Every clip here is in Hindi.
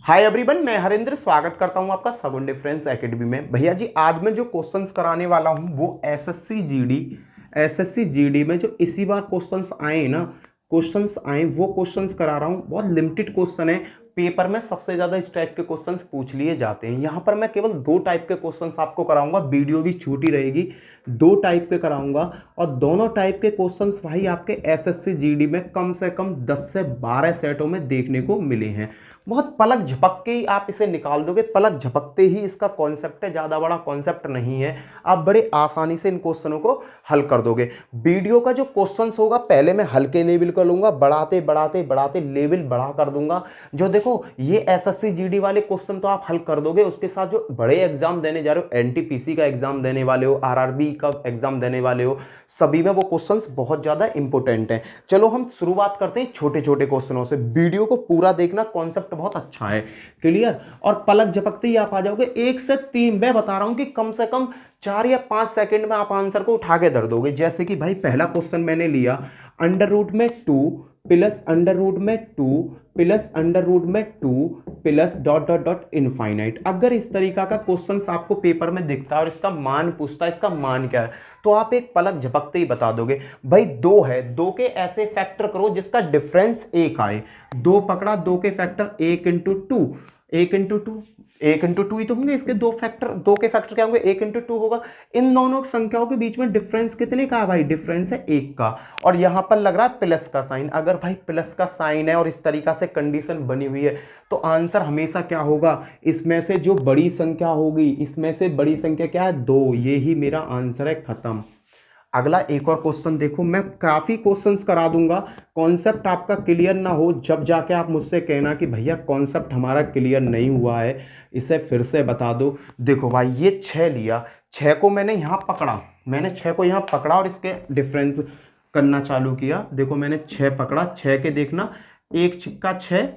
हाय एवरीवन, मैं हरेंद्र स्वागत करता हूं आपका सगुन डिफरेंस एकेडमी में। भैया जी, आज मैं जो क्वेश्चंस कराने वाला हूं वो एसएससी जीडी में जो इसी बार क्वेश्चंस आए वो क्वेश्चंस करा रहा हूं। बहुत लिमिटेड क्वेश्चन है। पेपर में सबसे ज्यादा इस टाइप के क्वेश्चंस पूछ लिए जाते हैं। यहां पर मैं केवल 2 टाइप के क्वेश्चंस आपको कराऊंगा। वीडियो भी छोटी रहेगी, 2 टाइप के कराऊंगा और दोनों टाइप के क्वेश्चंस भाई आपके एसएससी जीडी में कम से कम 10 से 12 सेटों में देखने को मिले हैं। बहुत पलक झपक के ही आप इसे निकाल दोगे, पलक झपकते ही इसका कॉन्सेप्ट है, ज़्यादा बड़ा कॉन्सेप्ट नहीं है। आप बड़े आसानी से इन क्वेश्चनों को हल कर दोगे। वीडियो का जो क्वेश्चंस होगा पहले मैं हल्के लेवल का लूंगा, बढ़ाते बढ़ाते बढ़ाते लेवल बढ़ा कर दूंगा। जो देखो ये एसएससी जीडी वाले क्वेश्चन तो आप हल कर दोगे, उसके साथ जो बड़े एग्जाम देने जा रहे हो, एनटीपीसी का एग्जाम देने वाले हो, आरआरबी का एग्जाम देने वाले हो, सभी में वो क्वेश्चंस बहुत ज़्यादा इंपॉर्टेंट हैं। चलो हम शुरुआत करते हैं छोटे छोटे क्वेश्चनों से। वीडियो को पूरा देखना, कॉन्सेप्ट बहुत अच्छा है, क्लियर। और पलक झपकते ही आप आ जाओगे। 1 से 3 मैं बता रहा हूं कि कम से कम 4 या 5 सेकंड में आप आंसर को उठा के धर दोगे। जैसे कि भाई पहला क्वेश्चन मैंने लिया, अंडर रूट में 2 प्लस अंडर रूट में 2 प्लस अंडर रूट में 2 plus dot dot dot infinite. अगर इस तरीका का क्वेश्चन आपको पेपर में दिखता है और इसका मान पूछता है, इसका मान क्या है, तो आप एक पलक झपकते ही बता दोगे। भाई 2 है, 2 के ऐसे फैक्टर करो जिसका डिफरेंस 1 आए। 2 पकड़ा, 2 के फैक्टर 1 इंटू 2, 1 इंटू 2, 1 इंटू 2 ही तो होंगे इसके 2 फैक्टर। 2 के फैक्टर क्या होंगे? 1 इंटू 2 होगा। इन दोनों संख्याओं के बीच में डिफरेंस कितने का है भाई? डिफरेंस है 1 का। और यहां पर लग रहा है प्लस का साइन। अगर भाई प्लस का साइन है और इस तरीका से कंडीशन बनी हुई है तो आंसर हमेशा क्या होगा? इसमें से जो बड़ी संख्या होगी, इसमें से बड़ी संख्या क्या है? 2। ये ही मेरा आंसर है, खत्म। अगला एक और क्वेश्चन देखो, मैं काफी क्वेश्चंस करा दूंगा। कॉन्सेप्ट आपका क्लियर ना हो जब जाके आप मुझसे कहना कि भैया कॉन्सेप्ट हमारा क्लियर नहीं हुआ है, इसे फिर से बता दो। देखो भाई ये 6 लिया, 6 को मैंने यहाँ पकड़ा, और इसके डिफरेंस करना चालू किया। देखो मैंने 6 पकड़ा, 6 के देखना, 1 छिक्का 6,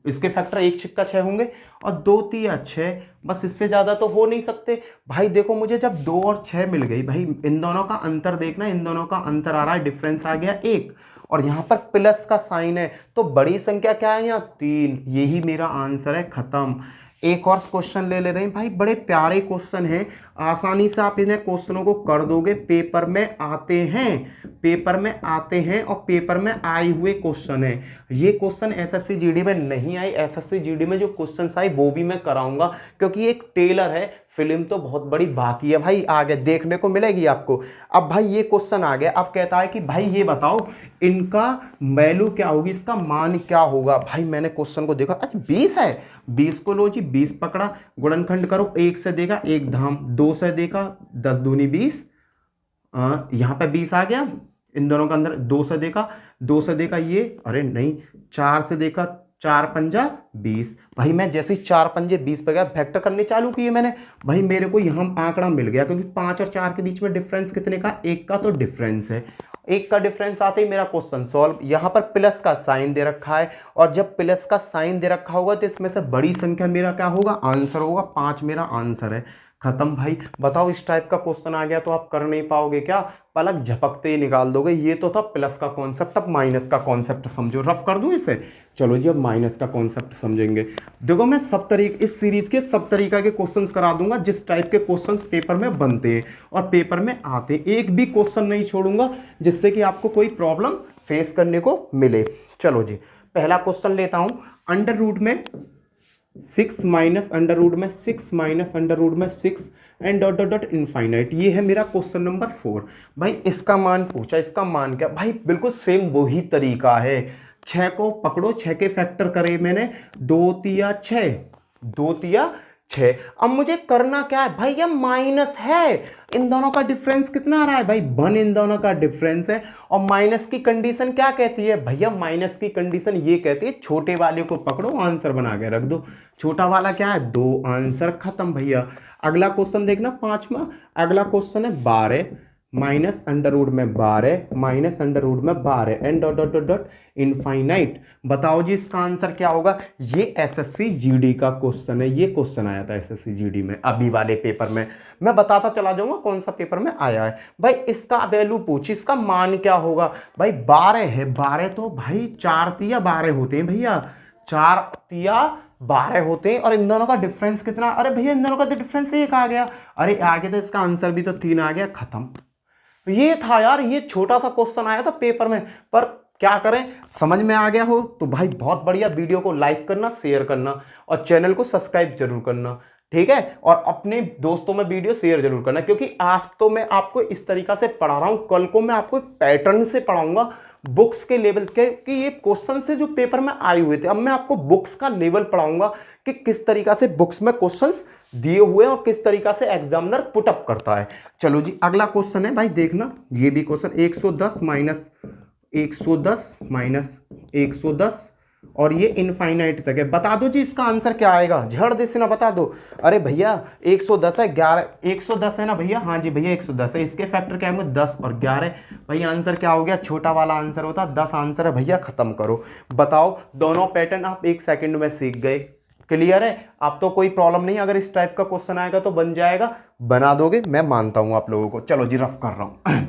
इसके फैक्टर 1 छिक्का 6 होंगे और 2 तिया 6, बस इससे ज्यादा तो हो नहीं सकते। भाई देखो मुझे जब 2 और 6 मिल गई, भाई इन दोनों का अंतर देखना, इन दोनों का अंतर आ रहा है, डिफरेंस आ गया 1 और यहां पर प्लस का साइन है, तो बड़ी संख्या क्या है यहाँ? 3। यही मेरा आंसर है, खत्म। एक और क्वेश्चन ले रहे हैं भाई, बड़े प्यारे क्वेश्चन हैं, आसानी से आप इन्हें क्वेश्चनों को कर दोगे। पेपर में आते हैं और पेपर में आए हुए क्वेश्चन है। ये क्वेश्चन एसएससी जीडी में नहीं आए। एसएससी जीडी में जो क्वेश्चंस आए वो भी मैं कराऊंगा, क्योंकि एक टेलर है, फिल्म तो बहुत बड़ी बाकी है भाई, आगे देखने को मिलेगी आपको। अब भाई ये क्वेश्चन आ गया, अब कहता है कि भाई ये बताओ इनका वैल्यू क्या होगी, इसका मान क्या होगा। भाई मैंने क्वेश्चन को देखा, अच्छा 20 है, 20 को लो जी, 20 पकड़ा, गुणनखंड करो, 1 से देखा 1 धाम, 2 से देखा 10 दूनी 20, यहां पे 20 आ गया। इन दोनों का अंदर 2 से देखा ये, अरे नहीं, 4 से देखा 4 पंजा 20। भाई मैं जैसे ही 4 पंजे 20 पे गया, फैक्टर करने चालू किए मैंने, भाई मेरे को यहाँ आंकड़ा मिल गया, क्योंकि 5 और 4 के बीच में डिफरेंस कितने का? 1 का तो डिफरेंस है। 1 का डिफरेंस आते ही मेरा क्वेश्चन सॉल्व। यहां पर प्लस का साइन दे रखा है, और जब प्लस का साइन दे रखा होगा तो इसमें से बड़ी संख्या मेरा क्या होगा? आंसर होगा। 5 मेरा आंसर है, खत्म। भाई बताओ, इस टाइप का क्वेश्चन आ गया तो आप कर नहीं पाओगे क्या? पलक झपकते ही निकाल दोगे। ये तो था प्लस का कॉन्सेप्ट, अब माइनस का कॉन्सेप्ट समझो। रफ कर दूं इसे? चलो जी, अब माइनस का कॉन्सेप्ट समझेंगे। देखो मैं सब तरीके, इस सीरीज के सब तरीका के क्वेश्चंस करा दूंगा जिस टाइप के क्वेश्चंस पेपर में बनते हैं और पेपर में आते हैं। एक भी क्वेश्चन नहीं छोड़ूंगा जिससे कि आपको कोई प्रॉब्लम फेस करने को मिले। चलो जी, पहला क्वेश्चन लेता हूं। अंडर रूट में 6 माइनस अंडर रूट में 6 माइनस अंडर रूट में 6 and dot dot dot infinite. ये है मेरा क्वेश्चन नंबर 4। भाई इसका मान पूछा, इसका मान क्या? भाई बिल्कुल सेम वही तरीका है। 6 को पकड़ो, 6 के फैक्टर करे मैंने, 2 तिया 6, 2 तिया 6। अब मुझे करना क्या है भाई? ये माइनस है, इन दोनों का डिफरेंस कितना आ रहा है भाई? 1 इन दोनों का डिफरेंस है। और माइनस की कंडीशन क्या कहती है भैया? माइनस की कंडीशन ये कहती है छोटे वाले को पकड़ो, आंसर बना के रख दो। छोटा वाला क्या है? 2, आंसर खत्म भैया। अगला क्वेश्चन देखना, 5वां। अगला क्वेश्चन है 12 माइनस अंडर रूट में 12 माइनस अंडर रूट में 12 and dot dot dot dot infinite. बताओ जी इसका आंसर क्या होगा? ये एसएससी जीडी का क्वेश्चन है, ये क्वेश्चन आया था एसएससी जीडी में अभी वाले पेपर में। मैं बताता चला जाऊंगा कौन सा पेपर में आया है। भाई इसका वैल्यू पूछी, इसका मान क्या होगा? भाई 12 है, 12 तो भाई 4 तिया 12 होते हैं भैया, 4 तिया 12 होते हैं और इन दोनों का डिफरेंस कितना, अरे भैया इन दोनों का तो डिफरेंस 1 आ गया, अरे आगे तो इसका आंसर भी तो 3 आ गया, खत्म। तो ये था यार, ये छोटा सा क्वेश्चन आया था पेपर में, पर क्या करें, समझ में आ गया हो तो भाई बहुत बढ़िया। वीडियो को लाइक करना, शेयर करना और चैनल को सब्सक्राइब जरूर करना, ठीक है। और अपने दोस्तों में वीडियो शेयर जरूर करना, क्योंकि आज तो मैं आपको इस तरीका से पढ़ा रहा हूं, कल को मैं आपको पैटर्न से पढ़ाऊंगा बुक्स के लेवल के, कि ये क्वेश्चन से जो पेपर में आए हुए थे, अब मैं आपको बुक्स का लेवल पढ़ाऊंगा कि किस तरीका से बुक्स में क्वेश्चंस दिए हुए और किस तरीका से एग्जामिनर पुट अप करता है। चलो जी अगला क्वेश्चन है भाई, देखना ये भी क्वेश्चन 110 माइनस 110 और ये इनफाइनाइट तक है। बता दो जी इसका आंसर क्या आएगा, झड़ दे से ना बता दो। अरे भैया 110 है, 11 110 है ना भैया, हाँ जी भैया 110 है, इसके फैक्टर क्या होंगे 10 और 11, भाई आंसर क्या हो गया, छोटा वाला आंसर होता 10 आंसर है भैया, खत्म करो। बताओ दोनों पैटर्न आप 1 सेकंड में सीख गए, क्लियर है। आप तो कोई प्रॉब्लम नहीं, अगर इस टाइप का क्वेश्चन आएगा तो बन जाएगा, बना दोगे, मैं मानता हूं आप लोगों को। चलो जी रफ कर रहा हूं।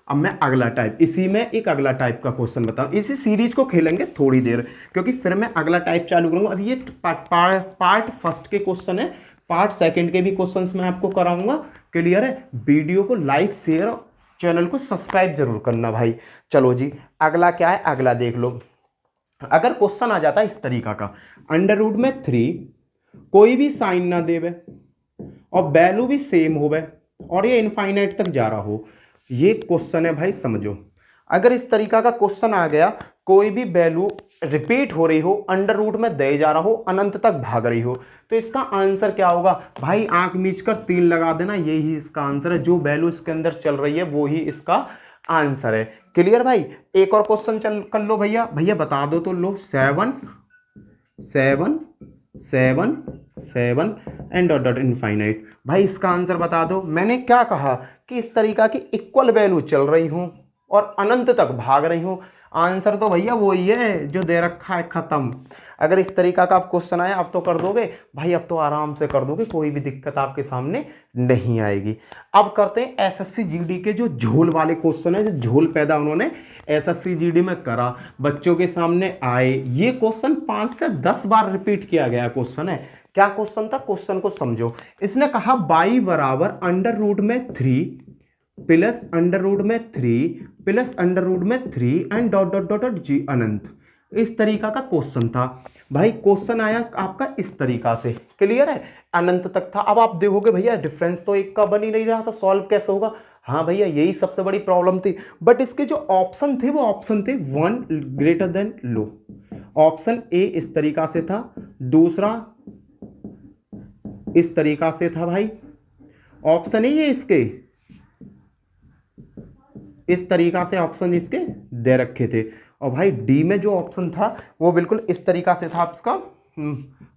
अब मैं अगला टाइप, इसी में एक अगला टाइप का क्वेश्चन बताऊं, इसी सीरीज को खेलेंगे थोड़ी देर, क्योंकि फिर मैं अगला टाइप चालू करूंगा। अभी ये पार्ट फर्स्ट के क्वेश्चन है, पार्ट सेकंड के भी क्वेश्चंस मैं आपको कराऊंगा, क्लियर है। वीडियो को लाइक शेयर चैनल को सब्सक्राइब जरूर करना भाई। चलो जी अगला क्या है, अगला देख लो। अगर क्वेश्चन आ जाता है इस तरीका का, अंडर रूट में 3 कोई भी साइन ना देवे और वैल्यू भी सेम होवे और ये इनफाइनाइट तक जा रहा हो, ये क्वेश्चन है भाई, समझो। अगर इस तरीका का क्वेश्चन आ गया, कोई भी वैल्यू रिपीट हो रही हो, अंडर रूट में दे जा रहा हो, अनंत तक भाग रही हो, तो इसका आंसर क्या होगा भाई, आंख मीच कर 3 लगा देना, यही इसका आंसर है। जो वैल्यू इसके अंदर चल रही है वो ही इसका आंसर है, क्लियर भाई। एक और क्वेश्चन चल कर लो भैया, भैया बता दो तो लो, 7 7 7 7 एंड डॉट डॉट इनफाइनाइट, भाई इसका आंसर बता दो। मैंने क्या कहा कि इस तरीका की इक्वल वैल्यू चल रही हूं और अनंत तक भाग रही हूं, आंसर तो भैया वही है जो दे रखा है, खत्म। अगर इस तरीका का आप क्वेश्चन आया अब तो कर दोगे भाई, अब तो आराम से कर दोगे, कोई भी दिक्कत आपके सामने नहीं आएगी। अब करते हैं एसएससी जीडी के जो झोल वाले क्वेश्चन है, जो झोल पैदा उन्होंने एसएससी जीडी में करा, बच्चों के सामने आए। ये क्वेश्चन 5 से 10 बार रिपीट किया गया क्वेश्चन है। क्या क्वेश्चन था, क्वेश्चन को समझो। इसने कहा y बराबर अंडर रूट में 3 प्लस अंडर रूट में 3 प्लस अंडर रूट में 3 एंड डॉट डॉट डॉट जी अनंत, इस तरीका का क्वेश्चन था भाई। क्वेश्चन आया आपका इस तरीका से, क्लियर है, अनंत तक था। अब आप देखोगे भैया डिफरेंस तो 1 का बन ही नहीं रहा, तो सॉल्व कैसे होगा। हाँ भैया यही सबसे बड़ी प्रॉब्लम थी, बट इसके जो ऑप्शन थे वो ऑप्शन थे 1 greater than low. Option A इस तरीका से था, दूसरा इस तरीका से था भाई, ऑप्शन ए ये इसके इस तरीका से ऑप्शन इसके दे रखे थे, और भाई डी में जो ऑप्शन था वो बिल्कुल इस तरीका से था इसका,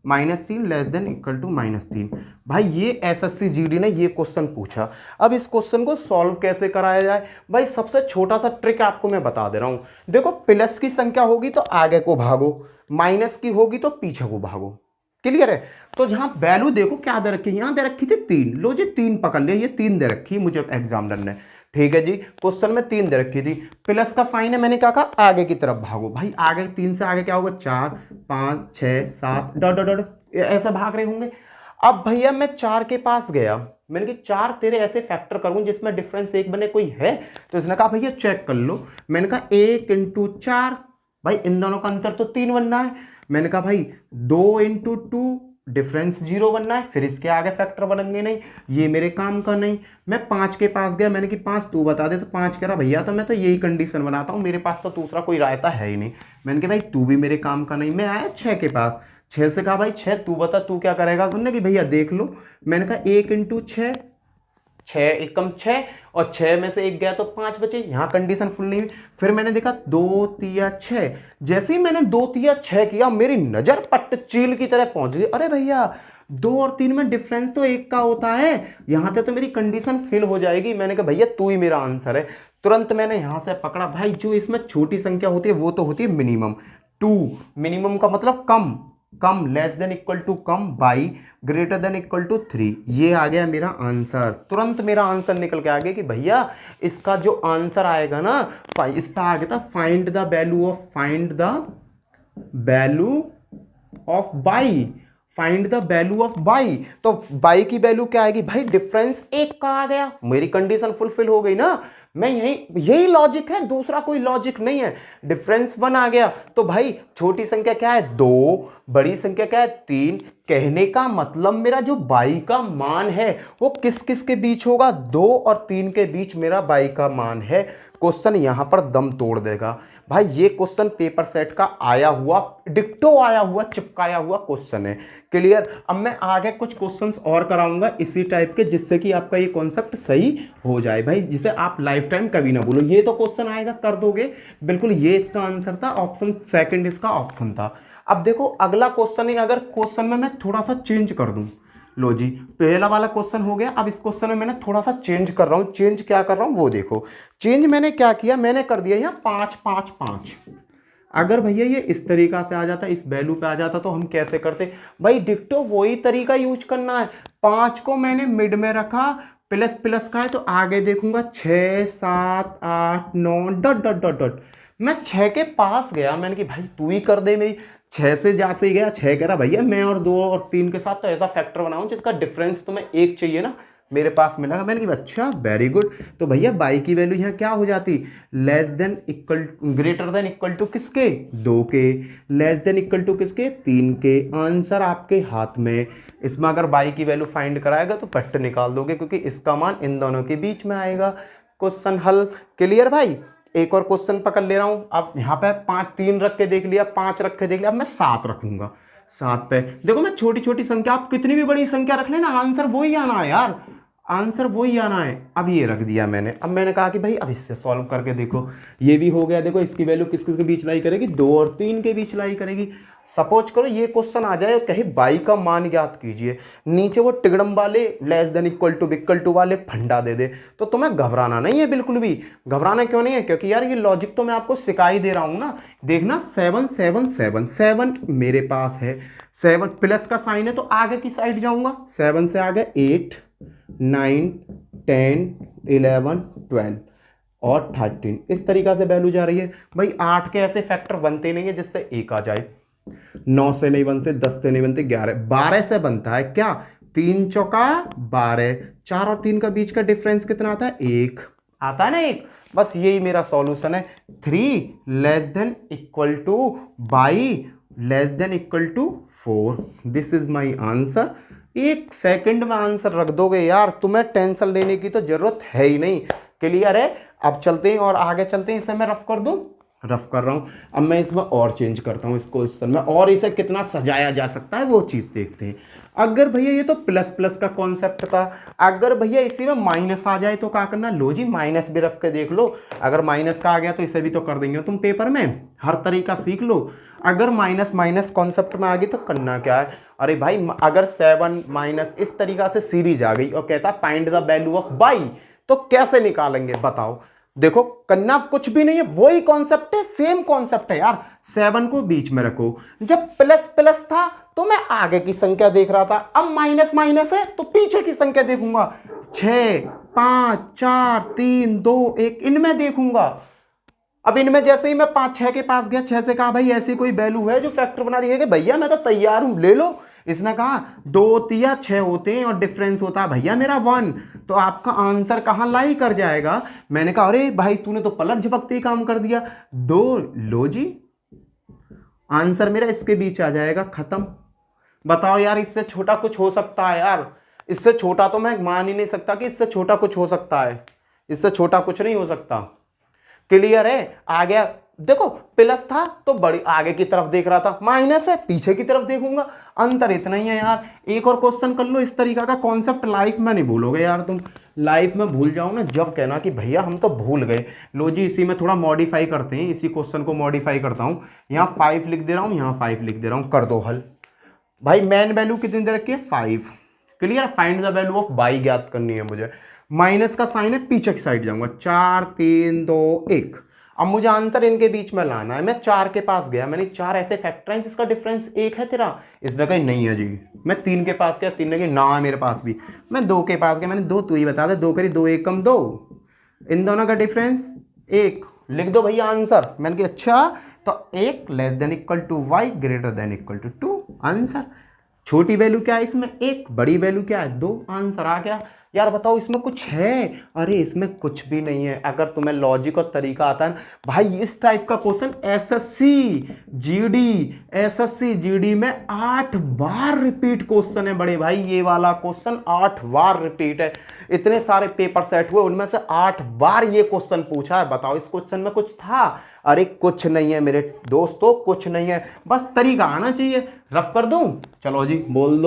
-3 लेस देन इक्वल टू -3। भाई ये एसएससी जीडी ने ये क्वेश्चन पूछा। अब इस क्वेश्चन को सॉल्व कैसे कराया जाए भाई, सबसे छोटा सा ट्रिक आपको मैं बता दे रहा हूं। देखो प्लस की संख्या होगी तो आगे को भागो, माइनस की होगी तो पीछे को भागो, क्लियर है। तो जहां वैल्यू देखो क्या दे रखी है, यहां दे रखी थी 3, लो जी 3 पकड़ लिया, ये 3 दे रखी मुझे एग्जामिनर ने, ठीक है जी। क्वेश्चन में 3 दे रखी थी, प्लस का साइन है, मैंने क्या कहा आगे की तरफ भागो। भाई आगे 3 से आगे क्या होगा, 4 5 6 7 डॉट डॉट डॉट ऐसे भाग रहे होंगे। अब भैया मैं 4 के पास गया, मैंने कहा 4 तेरे ऐसे फैक्टर करूं जिसमें डिफरेंस 1 बने, कोई है। तो इसने कहा भैया चेक कर लो। मैंने कहा 1 × 4, भाई इन दोनों का अंतर तो 3 बनना है। मैंने कहा भाई 2 × 2 डिफरेंस 0 बनना है, फिर इसके आगे फैक्टर बनेंगे नहीं, ये मेरे काम का नहीं। मैं 5 के पास गया, मैंने कि 5 तू बता दे, तो 5 कह रहा भैया तो मैं तो यही कंडीशन बनाता हूँ, मेरे पास तो दूसरा कोई रायता है ही नहीं। मैंने कहा भाई तू भी मेरे काम का नहीं। मैं आया 6 के पास, 6 से कहा भाई 6 तू बता तू क्या करेगा। उन्होंने कि भैया देख लो। मैंने कहा 1 × 6, 6 एकम 6 और 6 में से 1 गया तो 5 बचे, यहाँ कंडीशन फुल नहीं हुई। फिर मैंने देखा 2 3 6, जैसे ही मैंने 2 3 6 किया मेरी नजर पट्ट चील की तरह पहुंच गई। अरे भैया 2 और 3 में डिफरेंस तो 1 का होता है, यहाँ पे तो मेरी कंडीशन फिल हो जाएगी। मैंने कहा भैया तू ही मेरा आंसर है। तुरंत मैंने यहाँ से पकड़ा, भाई जो इसमें छोटी संख्या होती है वो तो होती है मिनिमम 2, मिनिमम का मतलब कम, कम लेस देन इक्वल टू कम, by greater than equal to 3, ये आ गया मेरा आंसर। तुरंत मेरा आंसर निकल के आ गया कि भैया इसका जो आंसर आएगा ना, इस पर आ गया था find the value of, find the value of by, find the value of by. तो बाई की वैल्यू क्या आएगी भाई, डिफरेंस 1 का आ गया, मेरी कंडीशन फुलफिल हो गई ना। मैं यही लॉजिक है, दूसरा कोई लॉजिक नहीं है। डिफरेंस 1 आ गया तो भाई छोटी संख्या क्या है 2, बड़ी संख्या क्या है 3। कहने का मतलब मेरा जो बाई का मान है वो किस किस के बीच होगा, 2 और 3 के बीच मेरा बाई का मान है। क्वेश्चन यहां पर दम तोड़ देगा भाई। ये क्वेश्चन पेपर सेट का आया हुआ, डिक्टो आया हुआ, चिपकाया हुआ क्वेश्चन है। क्लियर। अब मैं आगे कुछ क्वेश्चंस और कराऊंगा इसी टाइप के, जिससे कि आपका ये कॉन्सेप्ट सही हो जाए भाई, जिसे आप लाइफ टाइम कभी ना बोलो। ये तो क्वेश्चन आएगा कर दोगे बिल्कुल, ये इसका आंसर था, ऑप्शन सेकंड इसका ऑप्शन था। अब देखो अगला क्वेश्चन है, अगर क्वेश्चन में मैं थोड़ा सा चेंज कर दूं, लो जी पहला वाला क्वेश्चन हो गया, अब इस क्वेश्चन में मैंने थोड़ा सा चेंज कर रहा हूं। चेंज क्या कर रहा हूं वो देखो। चेंज मैंने क्या किया, मैंने कर दिया यहाँ 5 5 5। अगर भैया ये इस तरीका से आ जाता, इस वैल्यू पे आ जाता, तो हम कैसे करते भाई, डिक्टो वही तरीका यूज करना है। 5 को मैंने मिड में रखा, प्लस प्लस का है तो आगे देखूंगा 6 7 8 9 डॉट डॉट डॉट डॉट। मैं 6 के पास गया, मैंने कि भाई तू ही कर दे मेरी। 6 से जा से ही गया, 6 कह रहा भैया मैं और 2 और 3 के साथ तो ऐसा फैक्टर बनाऊं जिसका डिफरेंस तुम्हें 1 चाहिए ना, मेरे पास मिला। मैंने कहा अच्छा वेरी गुड। तो भैया बाई की वैल्यू यहाँ क्या हो जाती, less than equal, greater than equal to किसके 2 के, लेस देन इक्वल टू किसके 3 के। आंसर आपके हाथ में। इसमें अगर बाई की वैल्यू फाइंड कराएगा तो पट्ट निकाल दोगे, क्योंकि इसका मान इन दोनों के बीच में आएगा। क्वेश्चन हल। क्लियर भाई। एक और क्वेश्चन पकड़ ले रहा हूं। अब यहाँ पे 5 3 रख के देख लिया, 5 रख के देख लिया, अब मैं 7 रखूंगा। 7 पे देखो, मैं छोटी छोटी संख्या, आप कितनी भी बड़ी संख्या रख लेना, आंसर वही आना है यार, आंसर वही आना है। अब ये रख दिया मैंने। अब मैंने कहा कि भाई अब इससे सॉल्व करके देखो, ये भी हो गया। देखो इसकी वैल्यू किस किस के बीच लाई करेगी, 2 और 3 के बीच लाई करेगी। सपोज करो ये क्वेश्चन आ जाए, कहे बाई का मान ज्ञात कीजिए, नीचे वो टिगड़म वाले लेस देन इक्वल टू वाले फंडा दे दे, तो तुम्हें घबराना नहीं है, बिल्कुल भी घबराना क्यों नहीं है, क्योंकि यार ये लॉजिक तो मैं आपको सिखाई दे रहा हूं ना। देखना 7 7 7 7 मेरे पास है, 7 प्लस का साइन है तो आगे की साइड जाऊंगा, 7 से आगे 8 9 10 11 12 और 13, इस तरीका से वैल्यू जा रही है भाई। 8 के ऐसे फैक्टर बनते नहीं है जिससे 1 आ जाए, 9 से नहीं बनते, 10 से नहीं बनते, 11 12 से बनता है क्या, 3 चौका 12, 4 और 3 का बीच का डिफरेंस कितना आता है, 1 आता है ना, 1। बस यही मेरा सॉल्यूशन है। 3 less than equal to by less than equal to 4, this is my answer. 1 second में आंसर रख दोगे यार, तुम्हें टेंशन लेने की तो जरूरत है ही नहीं। क्लियर है। अब चलते हैं और आगे चलते हैं। इसे मैं रफ कर दूं, रफ कर रहा हूं। अब मैं इसमें और चेंज करता हूं इस क्वेश्चन में, और इसे कितना सजाया जा सकता है वो चीज देखते हैं। अगर भैया ये तो प्लस प्लस का कॉन्सेप्ट था, अगर भैया इसी में माइनस आ जाए तो क्या करना, लो जी माइनस भी रख के देख लो। अगर माइनस का आ गया तो इसे भी तो कर देंगे तुम पेपर में, हर तरीका सीख लो। अगर माइनस माइनस कॉन्सेप्ट में आ गई तो करना क्या है, अरे भाई अगर 7 माइनस इस तरीका से सीरीज आ गई और कहता find the value of by, तो कैसे निकालेंगे बताओ। देखो करना कुछ भी नहीं है, वही कॉन्सेप्ट है, सेम कॉन्सेप्ट है यार। 7 को बीच में रखो, जब प्लस प्लस था तो मैं आगे की संख्या देख रहा था, अब माइनस माइनस है तो पीछे की संख्या देखूंगा, 6 5 4 3 2 1 इनमें देखूंगा। अब इनमें जैसे ही मैं 5 6 के पास गया, 6 से कहा भाई ऐसी कोई वैल्यू है जो फैक्टर बना रही है कि भैया मैं तो तैयार हूं ले लो। इसने कहा 2 तिया 6 होते हैं और डिफरेंस होता है भैया मेरा 1, तो आपका आंसर कहां लाई कर जाएगा। मैंने कहा अरे भाई तूने तो पलक झपकते ही काम कर दिया, 2 लो जी आंसर मेरा इसके बीच आ जाएगा, खत्म। बताओ यार इससे छोटा कुछ हो सकता है यार, इससे छोटा तो मैं मान ही नहीं सकता कि इससे छोटा कुछ हो सकता है, इससे छोटा कुछ नहीं हो सकता। क्लियर है। आ गया। देखो प्लस था तो बड़ी आगे की तरफ देख रहा था, माइनस है पीछे की तरफ देखूंगा, अंतर इतना ही है यार। एक और क्वेश्चन कर लो, इस तरीका का कॉन्सेप्ट लाइफ में नहीं भूलोगे यार तुम, लाइफ में भूल जाओ ना जब कहना कि भैया हम तो भूल गए। लो जी इसी में थोड़ा मॉडिफाई करते हैं, इसी क्वेश्चन को मॉडिफाई करता हूं, यहाँ 5 लिख दे रहा हूं, यहाँ 5 लिख दे रहा हूं, कर दो हल। भाई मेन वैल्यू कितनी दे रखी है 5। Clear. Find the value of by ज्ञात करनी है मुझे, माइनस का साइन है पीछे की साइड जाऊंगा, 4 3 2 1। अब मुझे आंसर इनके बीच में लाना है। मैं 4 के पास गया, मैंने 4 ऐसे फैक्टर हैं जिसका डिफरेंस 1 है तेरा, इसने कहा नहीं है जी। मैं 3 के पास गया, 3 ने कहा ना मेरे पास भी। मैं 2 के पास गया, मैंने 2 तू ही बता दे, 2 करी 2 1 कम 2, इन दोनों का डिफरेंस 1, लिख दो भैया आंसर। मैंने कहा अच्छा तो एक less than equal to y greater than equal to 2 answer. छोटी वैल्यू क्या है इसमें 1, बड़ी वैल्यू क्या है 2, आंसर आ गया। यार बताओ इसमें कुछ है? अरे इसमें कुछ भी नहीं है। अगर तुम्हें लॉजिक और तरीका आता है ना भाई, इस टाइप का क्वेश्चन एसएससी जीडी में 8 बार रिपीट क्वेश्चन है बड़े भाई। ये वाला क्वेश्चन 8 बार रिपीट है। इतने सारे पेपर सेट हुए, उनमें से 8 बार ये क्वेश्चन पूछा है। बताओ इस क्वेश्चन में कुछ था? अरे कुछ नहीं है मेरे दोस्तों, कुछ नहीं है, बस तरीका आना चाहिए। रफ कर दूं? चलो जी, बोल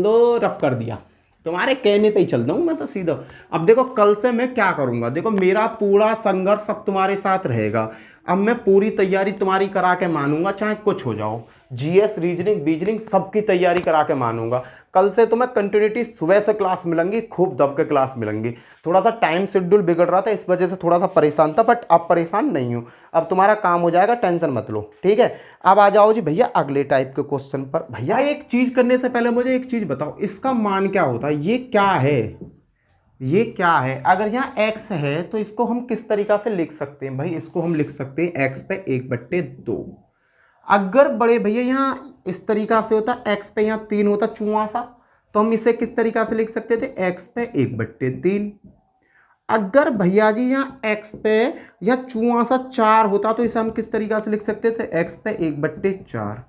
दो, रफ कर दिया। तुम्हारे कहने पे ही चल दूँ मैं तो सीधा। अब देखो कल से मैं क्या करूंगा, देखो मेरा पूरा संघर्ष अब तुम्हारे साथ रहेगा। अब मैं पूरी तैयारी तुम्हारी करा के मानूंगा, चाहे कुछ हो जाओ। जीएस, रीजनिंग, बीजनिंग सबकी तैयारी करा के मानूंगा। कल से तुम्हें कंटिन्यूटी सुबह से क्लास मिलेंगी, खूब दब के क्लास मिलेंगी। थोड़ा सा टाइम शेड्यूल बिगड़ रहा था, इस वजह से थोड़ा सा परेशान था, बट अब परेशान नहीं हूँ। अब तुम्हारा काम हो जाएगा, टेंशन मत लो, ठीक है। अब आ जाओ जी भैया अगले टाइप के क्वेश्चन पर। भैया एक चीज़ करने से पहले मुझे एक चीज़ बताओ, इसका मान क्या होता है? ये क्या है? ये क्या है? अगर यहाँ x है तो इसको हम किस तरीका से लिख सकते हैं भाई? इसको हम लिख सकते हैं x पे 1/2। अगर बड़े भैया यहाँ इस तरीका से होता, x पे यहाँ 3 होता चुआसा, तो हम इसे किस तरीका से लिख सकते थे? x पे 1/3। अगर भैया जी यहाँ x पे या चुआसा 4 होता तो इसे हम किस तरीका से लिख सकते थे? x पे 1/4।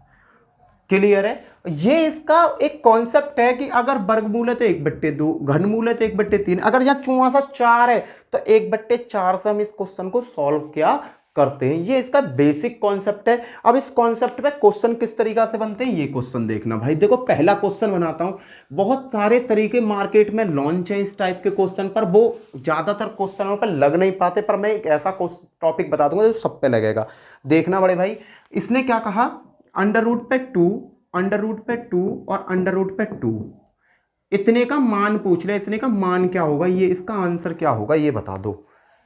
क्लियर है? ये इसका एक कॉन्सेप्ट है कि अगर वर्गमूल है तो 1/2, घनमूल है तो 1/3। अगर यहाँ चुआसा 4 है तो 1/4 से हम इस क्वेश्चन को सॉल्व क्या करते हैं। ये इसका बेसिक कॉन्सेप्ट है। अब इस कॉन्सेप्ट पे क्वेश्चन किस तरीका से बनते हैं ये क्वेश्चन देखना भाई। देखो पहला क्वेश्चन बनाता हूं। बहुत सारे तरीके मार्केट में लॉन्च है इस टाइप के क्वेश्चन पर, वो ज्यादातर क्वेश्चनों पर लग नहीं पाते, पर मैं एक ऐसा टॉपिक बता दूंगा जो सब पे लगेगा। देखना बड़े भाई, इसने क्या कहा? अंडर रूट पे 2 और अंडर रूट पे 2, इतने का मान पूछ ले। इतने का मान क्या होगा, ये इसका आंसर क्या होगा ये बता दो।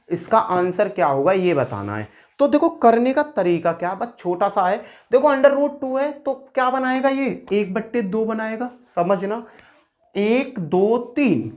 इसका आंसर क्या होगा ये बताना है। तो देखो करने का तरीका क्या, बस छोटा सा है। देखो अंडर रूट 2 है तो क्या बनाएगा? ये 1/2 बनाएगा, समझना। 1 2 3,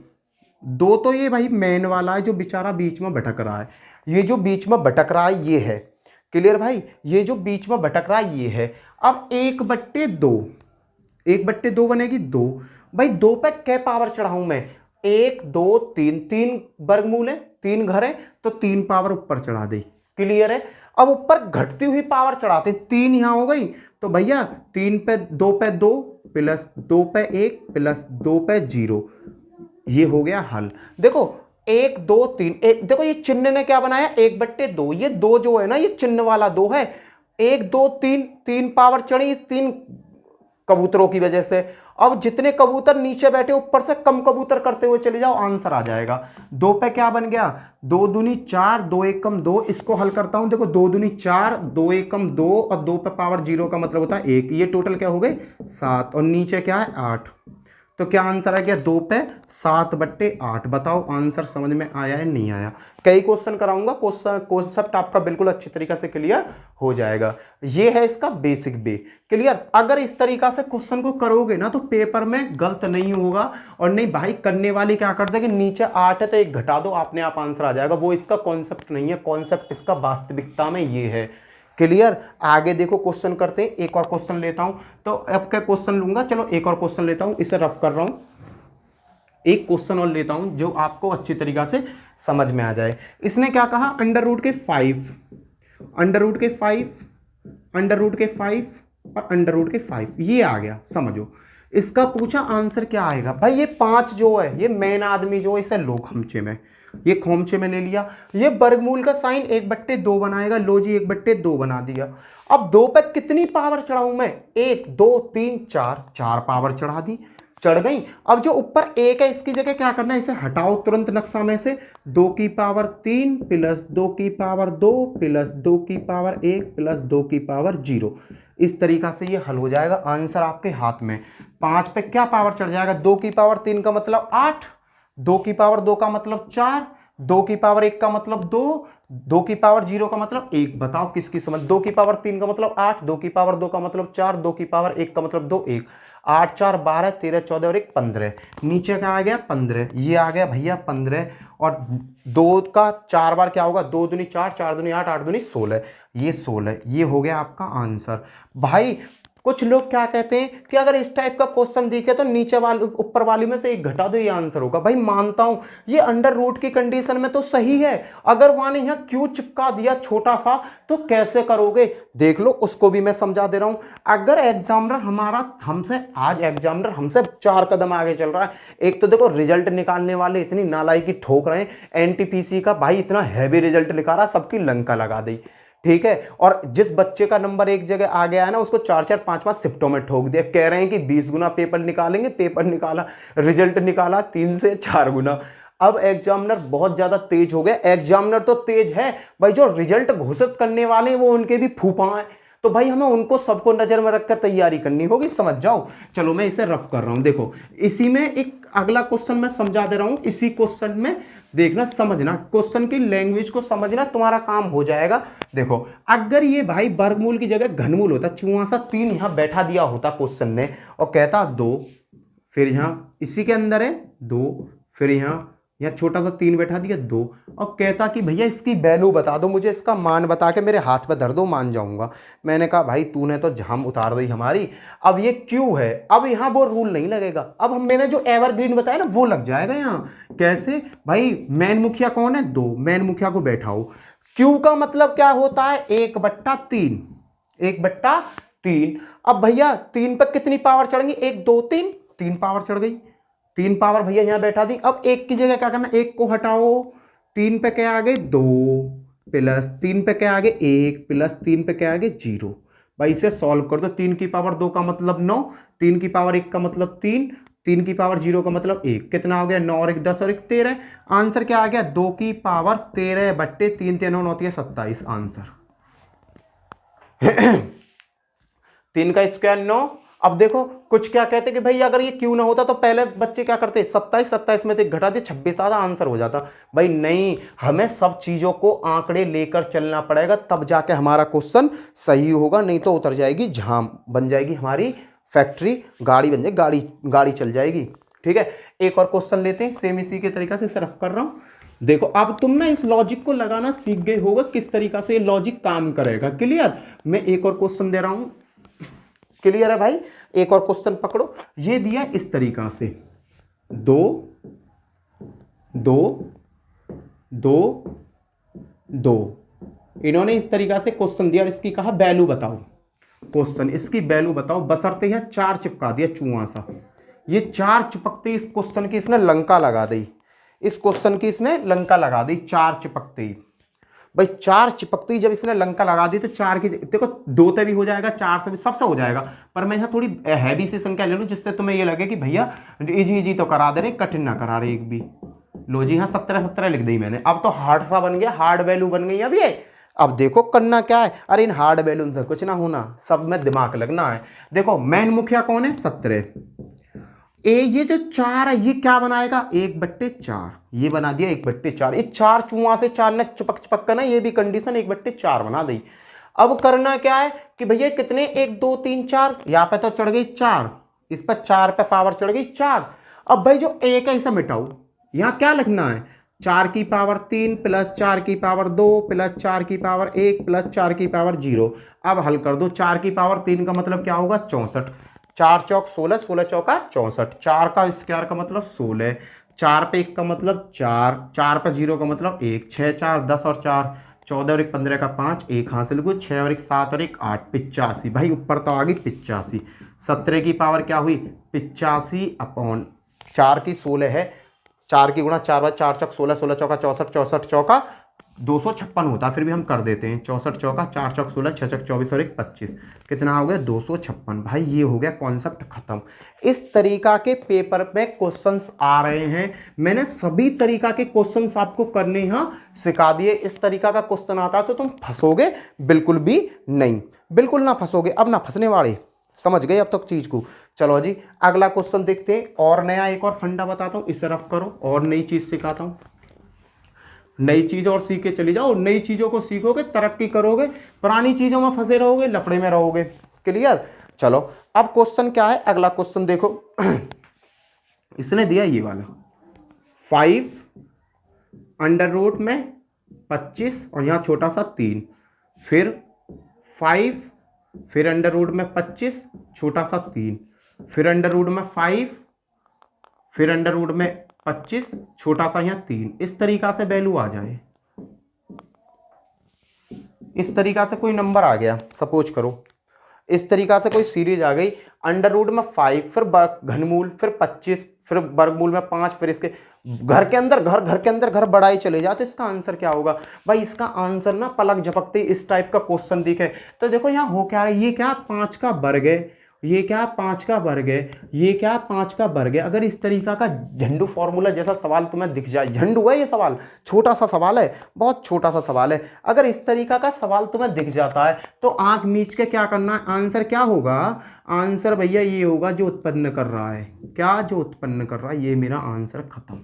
2 तो ये भाई मेन वाला है जो बेचारा बीच में भटक रहा है। ये जो बीच में भटक रहा है ये है। क्लियर भाई? ये जो बीच में भटक रहा है ये है। अब 1/2 बनेगी 2। भाई 2 पे क्या पावर चढ़ाऊं मैं? 1 2 3, 3 वर्गमूल है, 3 घर है, तो 3 पावर ऊपर चढ़ा दे। क्लियर है? अब ऊपर घटती हुई पावर चढ़ाते, 3 यहां हो गई तो भैया 3 पे 2 पे 2 प्लस 2 पे 1 प्लस 2 पे 0, ये हो गया हल। देखो 1 2 3, देखो ये चिन्ह ने क्या बनाया? 1/2। ये 2 जो है ना, ये चिन्ह वाला 2 है। 1 2 3, 3 पावर चढ़ी इस 3 कबूतरों की वजह से। अब जितने कबूतर नीचे बैठे ऊपर से कम कबूतर करते हुए चले जाओ, आंसर आ जाएगा। 2 पे क्या बन गया? 2 दूनी 4, 2 एकम 2। इसको हल करता हूं, देखो 2 दूनी 4, 2 एकम 2 और 2 पे पावर 0 का मतलब होता है 1। ये टोटल क्या हो गए? 7, और नीचे क्या है? 8। तो क्या आंसर आ गया? 2 पे 7/8। बताओ आंसर समझ में आया है नहीं आया? कई क्वेश्चन कराऊंगा, कॉन्सेप्ट आपका बिल्कुल अच्छी तरीके से क्लियर हो जाएगा। ये है इसका बेसिक वे। क्लियर? अगर इस तरीका से क्वेश्चन को करोगे ना तो पेपर में गलत नहीं होगा। और नहीं भाई, करने वाली क्या करते हैं कि नीचे 8 है तो 1 घटा दो, अपने आप आंसर आ जाएगा। वो इसका कॉन्सेप्ट नहीं है, कॉन्सेप्ट इसका वास्तविकता में ये है। क्लियर? आगे देखो क्वेश्चन करते हैं। एक और क्वेश्चन लेता हूं, तो अब क्या क्वेश्चन लूंगा? चलो एक और क्वेश्चन लेता हूं, इसे रफ कर रहा हूं। एक क्वेश्चन और लेता हूं जो आपको अच्छी तरीका से समझ में आ जाए। इसने क्या कहा? अंडर रूट के 5 और अंडर रूट के 5, ये आ गया। समझो इसका पूछा आंसर क्या आएगा भाई? ये 5 जो है, ये मेन आदमी जो है, इसे लो खमचे में, ये खोमचे में ले लिया। ये वर्गमूल का साइन 1/2 बनाएगा। लो जी 1/2 बना दिया। अब 2 पे कितनी पावर चढ़ाऊं मैं? 1 2 3 4, 4 पावर चढ़ा दी, चढ़ गई। अब जो ऊपर 1 है इसकी जगह क्या करना है? इसे हटाओ तुरंत नक्शा में से। 2 की पावर 3 प्लस 2 की पावर 2 प्लस 2 की पावर 1 प्लस 2 की पावर 0। इस तरीका से ये हल हो जाएगा। आंसर आपके हाथ में। 5 पे क्या पावर चढ़ जाएगा? 2 की पावर 3 का मतलब 8, 2 की पावर 2 का मतलब 4, 2 की पावर 1 का मतलब 2, 2 की पावर 0 का मतलब 1, बताओ किसकी समझ। 2 की पावर 3 का मतलब 8, 2 की पावर 2 का मतलब 4, 2 की पावर 1 का मतलब 2, 1, 8 4 12 13 14 और 1 15। नीचे क्या आ गया 15, ये आ गया भैया 15। और 2 का 4 बार क्या होगा, 2 दूनी 4, 4 दूनी 8, 8 दूनी 16, ये 16, ये हो गया आपका आंसर। भाई कुछ लोग क्या कहते हैं कि अगर इस टाइप का क्वेश्चन दिखे तो नीचे वाले ऊपर वाली में से एक घटा दो, ये आंसर होगा। भाई मानता हूं ये अंडर रूट की कंडीशन में तो सही है, अगर वहां ने यहां क्यों चिपका दिया छोटा सा तो कैसे करोगे, देख लो उसको भी मैं समझा दे रहा हूं। अगर एग्जामिनर हमारा हमसे आज एग्जामिनर हमसे 4 कदम आगे चल रहा है। एक तो देखो रिजल्ट निकालने वाले इतनी नालायकी ठोक रहे हैं, एनटीपीसी का भाई इतना हैवी रिजल्ट लिखा रहा, सबकी लंका लगा दी, ठीक है। और जिस बच्चे का नंबर एक जगह आ गया है ना, उसको 4 4 5 5 शिफ्टों में ठोक दिया, कह रहे हैं कि 20 गुना पेपर निकालेंगे, पेपर निकाला, रिजल्ट निकाला 3 से 4 गुना। अब एग्जामिनर बहुत ज्यादा तेज हो गया, एग्जामिनर तो तेज है भाई, जो रिजल्ट घोषित करने वाले हैं वो उनके भी फूफा हैं, तो भाई हमें उनको सबको नजर में रखकर तैयारी करनी होगी, समझ जाओ। चलो मैं इसे रफ कर रहा हूं, देखो इसी में एक अगला क्वेश्चन मैं समझा दे रहा हूं, इसी क्वेश्चन में देखना समझना, क्वेश्चन की लैंग्वेज को समझना, तुम्हारा काम हो जाएगा। देखो अगर ये भाई वर्गमूल की जगह घनमूल होता, चुआ सा 3 यहां बैठा दिया होता क्वेश्चन ने और कहता 2, फिर यहां इसी के अंदर है 2, फिर यहां छोटा सा 3 बैठा दिया 2, और कहता कि भैया इसकी वैल्यू बता दो, मुझे इसका मान बता के मेरे हाथ पे धर दो, मान जाऊंगा। मैंने कहा भाई तूने तो झाम उतार दी हमारी, अब ये क्यू है, अब यहां वो रूल नहीं लगेगा, अब हम मैंने जो एवरग्रीन बताया ना वो लग जाएगा यहां। कैसे भाई, मैन मुखिया कौन है 2, मैन मुखिया को बैठाओ, क्यू का मतलब क्या होता है 1/3, 1/3। अब भैया 3 पर कितनी पावर चढ़ेंगी, 1 2 3, 3 पावर चढ़ गई, 3 पावर भैया यहां बैठा दी। अब 1 की जगह क्या करना, 1 को हटाओ, 3 पे क्या आगे 2 प्लस 3 पे क्या आगे 1 प्लस 3 पे क्या आगे 0। भाई इसे सॉल्व कर दो, 3 की पावर 2 का मतलब 9, 3 की पावर 1 का मतलब 3, 3 की पावर 0 का मतलब 1, कितना हो गया 9 और 1 10 और 1 13। आंसर क्या आ गया 2 की पावर 13/3, 3 9 9 27 आंसर। 3 का स्क्वायर 9। अब देखो कुछ क्या कहते कि भाई अगर ये क्यों ना होता तो पहले बच्चे क्या करते 27 27 में से घटा दे 26 आधा आंसर हो जाता। भाई नहीं, हमें सब चीजों को आंकड़े लेकर चलना पड़ेगा, तब जाके हमारा क्वेश्चन सही होगा, नहीं तो उतर जाएगी झाम, बन जाएगी हमारी फैक्ट्री, गाड़ी बन जाएगी, गाड़ी चल जाएगी। ठीक है, एक और क्वेश्चन लेते हैं सेम इसी के तरीका से रफ कर रहा हूं। देखो अब तुम ना इस लॉजिक को लगाना सीख गए होगा, किस तरीका से लॉजिक काम करेगा। क्लियर, मैं एक और क्वेश्चन दे रहा हूं, क्लियर है भाई। एक और क्वेश्चन पकड़ो, ये दिया इस तरीका से 2 2 2 2, इन्होंने इस तरीका से क्वेश्चन दिया और इसकी कहा वैल्यू बताओ, क्वेश्चन इसकी वैल्यू बताओ, बशर्ते यह 4 चिपका दिया चुआ सा, ये 4 चिपकते इस क्वेश्चन की इसने लंका लगा दी, इस क्वेश्चन की इसने लंका लगा दी 4 चिपकते ही। भाई 4 चिपकती जब इसने लंका लगा दी तो 4 की देखो 2 से भी हो जाएगा, 4 से भी, सबसे हो जाएगा, पर मैं यहाँ थोड़ी हैवी सी संख्या ले लूँ जिससे तुम्हें ये लगे कि भैया इजी इजी तो करा दे रहे, कठिन ना करा रहे एक भी। लो जी, यहाँ 17 17 लिख दी मैंने, अब तो हार्ड सा बन गया, हार्ड वैल्यू बन गई अब ये। अब देखो करना क्या है, अरे इन हार्ड वैल्यू से कुछ ना होना, सब में दिमाग लगना है। देखो मैन मुखिया कौन है 17, ये जो 4 है ये क्या बनाएगा 1/4, ये बना दिया 1/4, ये 4 चुआ से 4 ने चिपक चिपक कर ना ये भी कंडीशन 1/4 बना दी। अब करना क्या है कि भैया कितने 1 2 3 4, यहाँ पे तो चढ़ गई 4, इस पर 4 पे पावर चढ़ गई 4। अब भाई जो 1 है इसे मिटाओ, यहाँ क्या लिखना है 4 की पावर 3 प्लस 4 की पावर 2 प्लस 4 की पावर 1 प्लस 4 की पावर 0। अब हल कर दो, 4 की पावर 3 का मतलब क्या होगा 64, 4 चौक 16, 16 चौका 64, 4 का स्क्वायर का मतलब 16, 4 पे 1 का मतलब 4, 4 पे 0 का मतलब 1, 6 4 10 और 4 14 और 1 15 का 5, 1 हासिल को 6 और 1 7 और 1 8, 85। भाई ऊपर तो आ गई 85, 17 की पावर क्या हुई 85/4 की 16 है, 4 की गुणा 4 4 चौक 16, 16 चौका 64, 64 चौका 256 होता, फिर भी हम कर देते हैं 64 चौका 4 चौक 16, 6 चौक 24 और 1 25, कितना हो गया 256। भाई ये हो गया कॉन्सेप्ट खत्म। इस तरीका के पेपर में क्वेश्चंस आ रहे हैं, मैंने सभी तरीका के क्वेश्चंस आपको करने यहाँ सिखा दिए। इस तरीका का क्वेश्चन आता है तो तुम फंसोगे बिल्कुल भी नहीं, बिल्कुल ना फंसोगे, अब ना फंसने वाले, समझ गए अब तक चीज को। चलो जी अगला क्वेश्चन देखते हैं, और नया एक और फंडा बताता हूं, इसे रफ करो और नई चीज सिखाता हूं। नई चीज और सीख के चली जाओ, नई चीजों को सीखोगे, तरक्की करोगे, पुरानी चीजों में फंसे रहोगे, लफड़े में रहोगे। क्लियर? चलो अब क्वेश्चन क्या है, अगला क्वेश्चन देखो। इसने दिया ये वाला 5 अंडर रूट में 25 और यहां छोटा सा 3, फिर 5, फिर अंडर रूट में 25 छोटा सा 3, फिर अंडर रूट में 5, फिर अंडर रूट में 25 छोटा सा यहाँ 3। इस तरीका से वैल्यू आ जाए, इस तरीका से कोई नंबर आ गया, सपोज करो इस तरीका से कोई सीरीज आ गई, अंडर रूट में 5, फिर घनमूल, फिर 25, फिर वर्गमूल में 5, फिर इसके घर के अंदर घर के अंदर घर बढ़ाई चले जाओ, तो इसका आंसर क्या होगा भाई? इसका आंसर ना पलक झपकते इस टाइप का क्वेश्चन दिखे तो देखो यहाँ हो क्या रहा है, ये क्या 5 का वर्ग है, ये क्या 5 का वर्ग है, ये क्या 5 का वर्ग है। अगर इस तरीका का झंडू फॉर्मूला जैसा सवाल तुम्हें दिख जाए, झंडू है ये सवाल, छोटा सा सवाल है, बहुत छोटा सा सवाल है, अगर इस तरीका का सवाल तुम्हें दिख जाता है तो आंख मीच के क्या करना है, आंसर क्या होगा? आंसर भैया ये होगा जो उत्पन्न कर रहा है, क्या जो उत्पन्न कर रहा है, ये मेरा आंसर खत्म,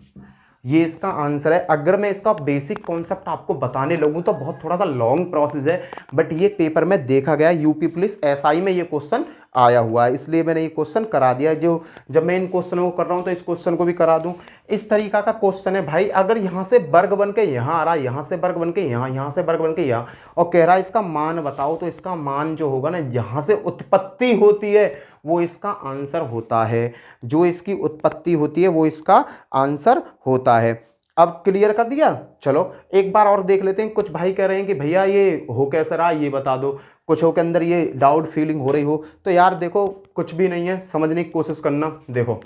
ये इसका आंसर है। अगर मैं इसका बेसिक कॉन्सेप्ट आपको बताने लगूं तो बहुत थोड़ा सा लॉन्ग प्रोसेस है, बट ये पेपर में देखा गया, यूपी पुलिस एसआई में ये क्वेश्चन आया हुआ है, इसलिए मैंने ये क्वेश्चन करा दिया। जो जब मैं इन क्वेश्चनों को कर रहा हूं तो इस क्वेश्चन को भी करा दूं। इस तरीका का क्वेश्चन है भाई, अगर यहाँ से वर्ग बन के यहाँ आ रहा है, यहाँ से वर्ग बन के यहाँ, यहाँ से वर्ग बन के यहाँ, और कह रहा है इसका मान बताओ, तो इसका मान जो होगा ना, जहाँ से उत्पत्ति होती है वो इसका आंसर होता है, जो इसकी उत्पत्ति होती है वो इसका आंसर होता है। अब क्लियर कर दिया? चलो एक बार और देख लेते हैं। कुछ भाई कह रहे हैं कि भैया ये हो कैसे रहा ये बता दो, कुछ हो के अंदर ये डाउट फीलिंग हो रही हो, तो यार देखो कुछ भी नहीं है, समझने की कोशिश करना। देखो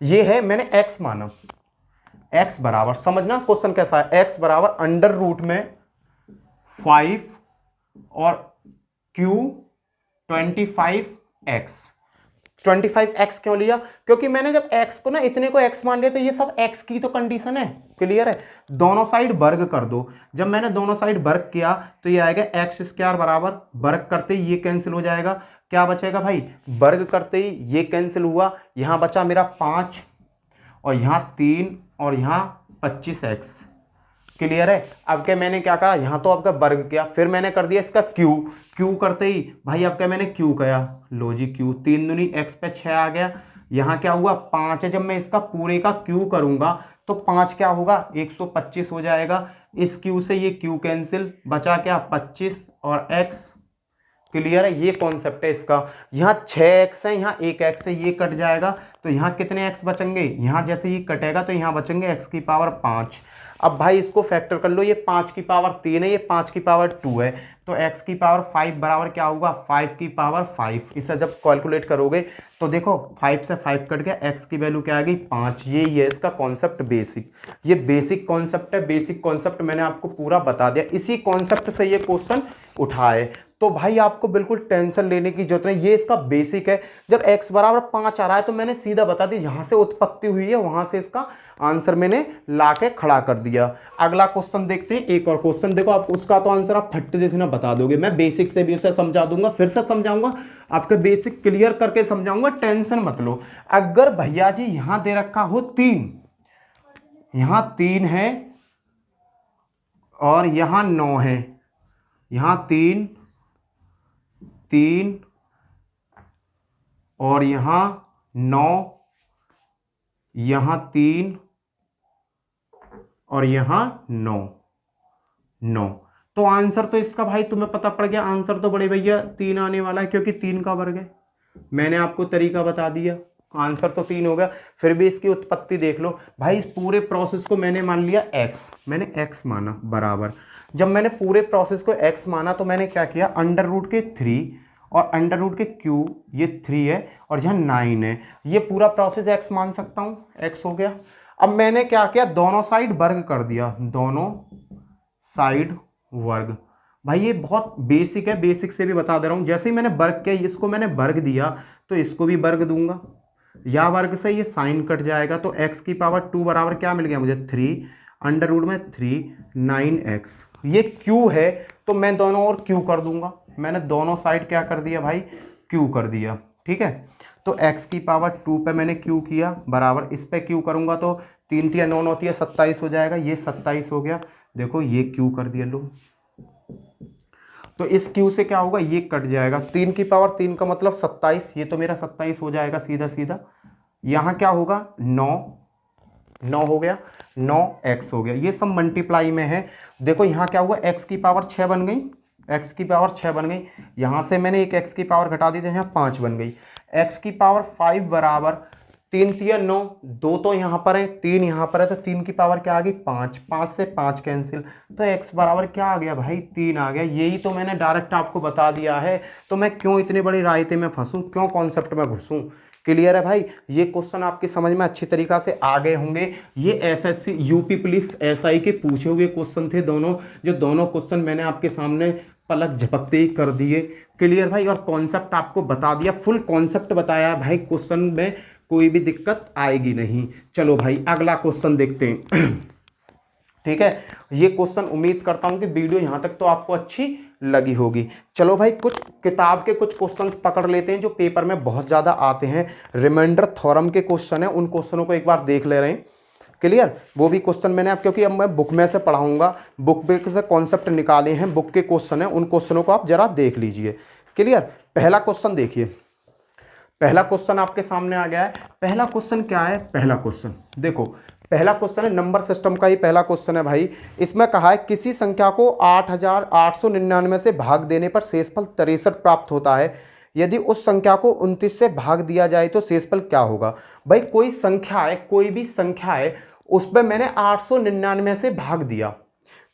ये है, मैंने x माना, x बराबर, समझना क्वेश्चन कैसा है, x बराबर अंडर रूट में 5 और q 25x। 25x क्यों लिया? क्योंकि मैंने जब x को ना इतने को x मान लिया तो ये सब x की तो कंडीशन है। क्लियर है? दोनों साइड वर्ग कर दो। जब मैंने दोनों साइड वर्ग किया तो ये आएगा x स्क्वायर बराबर, वर्ग करते ही ये कैंसिल हो जाएगा, क्या बचेगा भाई? वर्ग करते ही ये कैंसिल हुआ, यहां बचा मेरा 5 और यहां 3 और यहां 25x। क्लियर है? अब क्या मैंने क्या करा, यहां तो आपका वर्ग किया, फिर मैंने कर दिया इसका क्यू करते ही भाई अब क्या मैंने क्यू किया, लो जी क्यू, 3 दूनी x पे 6 आ गया, यहां क्या हुआ 5 है, जब मैं इसका पूरे का क्यू करूंगा तो 5 क्या होगा 125 हो जाएगा, इस क्यू से ये क्यू कैंसिल, बचा क्या 25 और x। क्लियर है? ये कॉन्सेप्ट है इसका। यहाँ 6x है, यहाँ 1x है, ये कट जाएगा तो यहाँ कितने x बचेंगे, यहाँ जैसे ये कटेगा तो यहाँ बचेंगे x की पावर 5। अब भाई इसको फैक्टर कर लो, ये 5 की पावर 3 है, ये 5 की पावर 2 है, तो x की पावर 5 बराबर क्या होगा 5 की पावर 5। इसे जब कैलकुलेट करोगे तो देखो 5 से 5 कट गया, x की वैल्यू क्या आ गई 5। ये है इसका कॉन्सेप्ट बेसिक, ये बेसिक कॉन्सेप्ट है। बेसिक कॉन्सेप्ट मैंने आपको पूरा बता दिया, इसी कॉन्सेप्ट से ये क्वेश्चन उठाए, तो भाई आपको बिल्कुल टेंशन लेने की जरूरत नहीं, ये इसका बेसिक है। जब x बराबर 5 आ रहा है तो मैंने सीधा बता दी जहां से उत्पत्ति हुई है वहां से इसका आंसर मैंने लाके खड़ा कर दिया। अगला क्वेश्चन देखते हैं, एक और क्वेश्चन देखो, आप उसका तो आंसर आप फट जैसे ना बता दोगे, मैं बेसिक से भी उसे समझा दूंगा, फिर से समझाऊंगा, आपके बेसिक क्लियर करके समझाऊंगा, टेंशन मत लो। अगर भैया जी यहां दे रखा हो 3, यहां 3 है और यहां 9 है, यहां 3 और यहां 9, यहां 3 और यहां 9, तो आंसर तो इसका भाई तुम्हें पता पड़ गया, आंसर तो बड़े भैया 3 आने वाला है, क्योंकि 3 का वर्ग है। मैंने आपको तरीका बता दिया, आंसर तो 3 हो गया। फिर भी इसकी उत्पत्ति देख लो भाई, इस पूरे प्रोसेस को मैंने मान लिया x, मैंने x माना बराबर। जब मैंने पूरे प्रोसेस को x माना तो मैंने क्या किया, अंडर रूट के 3 और अंडर रूट के q, ये 3 है और यहाँ 9 है, ये पूरा प्रोसेस x मान सकता हूँ, x हो गया। अब मैंने क्या किया, दोनों साइड वर्ग कर दिया, दोनों साइड वर्ग। भाई ये बहुत बेसिक है, बेसिक से भी बता दे रहा हूँ। जैसे ही मैंने वर्ग किया, इसको मैंने वर्ग दिया तो इसको भी वर्ग दूंगा, या वर्ग से ये साइन कट जाएगा, तो x की पावर 2 बराबर क्या मिल गया मुझे 3, अंडर रूट में 3 9x। ये q है तो मैं दोनों ओर q कर दूंगा, मैंने दोनों साइड क्या कर दिया भाई q कर दिया। ठीक है, तो x की पावर 2 पे मैंने q किया बराबर, इस पे q करूंगा तो 3 तिया 9, 9 तिया 27 हो जाएगा, ये 27 हो गया। देखो ये क्यू कर दिया लो, तो इस क्यू से क्या होगा, ये कट जाएगा, 3 की पावर 3 का मतलब 27, ये तो मेरा 27 हो जाएगा सीधा सीधा। यहाँ क्या होगा 9, 9 हो गया, 9x हो गया, ये सब मल्टीप्लाई में है। देखो यहाँ क्या हुआ, x की पावर 6 बन गई, x की पावर 6 बन गई। यहाँ से मैंने एक x की पावर घटा दी, यहाँ 5 बन गई। x की पावर 5 बराबर 3 तिया 9, 2 तो यहाँ पर है, 3 यहाँ पर है, तो 3 की पावर क्या आ गई 5, 5 से 5 कैंसिल, तो x बराबर क्या आ गया भाई 3 आ गया। यही तो मैंने डायरेक्ट आपको बता दिया है, तो मैं क्यों इतनी बड़ी रायते में फंसूँ, क्यों कॉन्सेप्ट में घुसूँ। क्लियर है भाई, ये क्वेश्चन आपकी समझ में अच्छी तरीका से आ गए होंगे। ये एसएससी यूपी पुलिस एसआई के पूछे हुए क्वेश्चन थे दोनों, जो दोनों क्वेश्चन मैंने आपके सामने पलक झपकते ही कर दिए। क्लियर भाई, और कॉन्सेप्ट आपको बता दिया, फुल कॉन्सेप्ट बताया भाई, क्वेश्चन में कोई भी दिक्कत आएगी नहीं। चलो भाई अगला क्वेश्चन देखते हैं। ठीक है, ये क्वेश्चन उम्मीद करता हूं कि वीडियो यहां तक तो आपको अच्छी लगी होगी। चलो भाई कुछ किताब के कुछ क्वेश्चंस पकड़ लेते हैं जो पेपर में बहुत ज़्यादा आते हैं। रिमाइंडर थ्योरम के क्वेश्चन है, उन क्वेश्चनों को एक बार देख ले रहे हैं। क्लियर, वो भी क्वेश्चन मैंने अब, क्योंकि अब मैं बुक में से पढ़ाऊंगा, बुक में से कॉन्सेप्ट निकाले हैं, बुक के क्वेश्चन है, उन क्वेश्चनों को आप जरा देख लीजिए। क्लियर, पहला क्वेश्चन देखिए, पहला क्वेश्चन आपके सामने आ गया है। पहला क्वेश्चन क्या है, पहला क्वेश्चन देखो, पहला क्वेश्चन है नंबर सिस्टम का ही पहला क्वेश्चन है भाई। इसमें कहा है किसी संख्या को 8899 से भाग देने पर शेषफल 63 प्राप्त होता है। यदि उस संख्या को 29 से भाग दिया जाए तो शेषफल क्या होगा। भाई कोई संख्या है, कोई भी संख्या है, उस पर मैंने 899 से भाग दिया,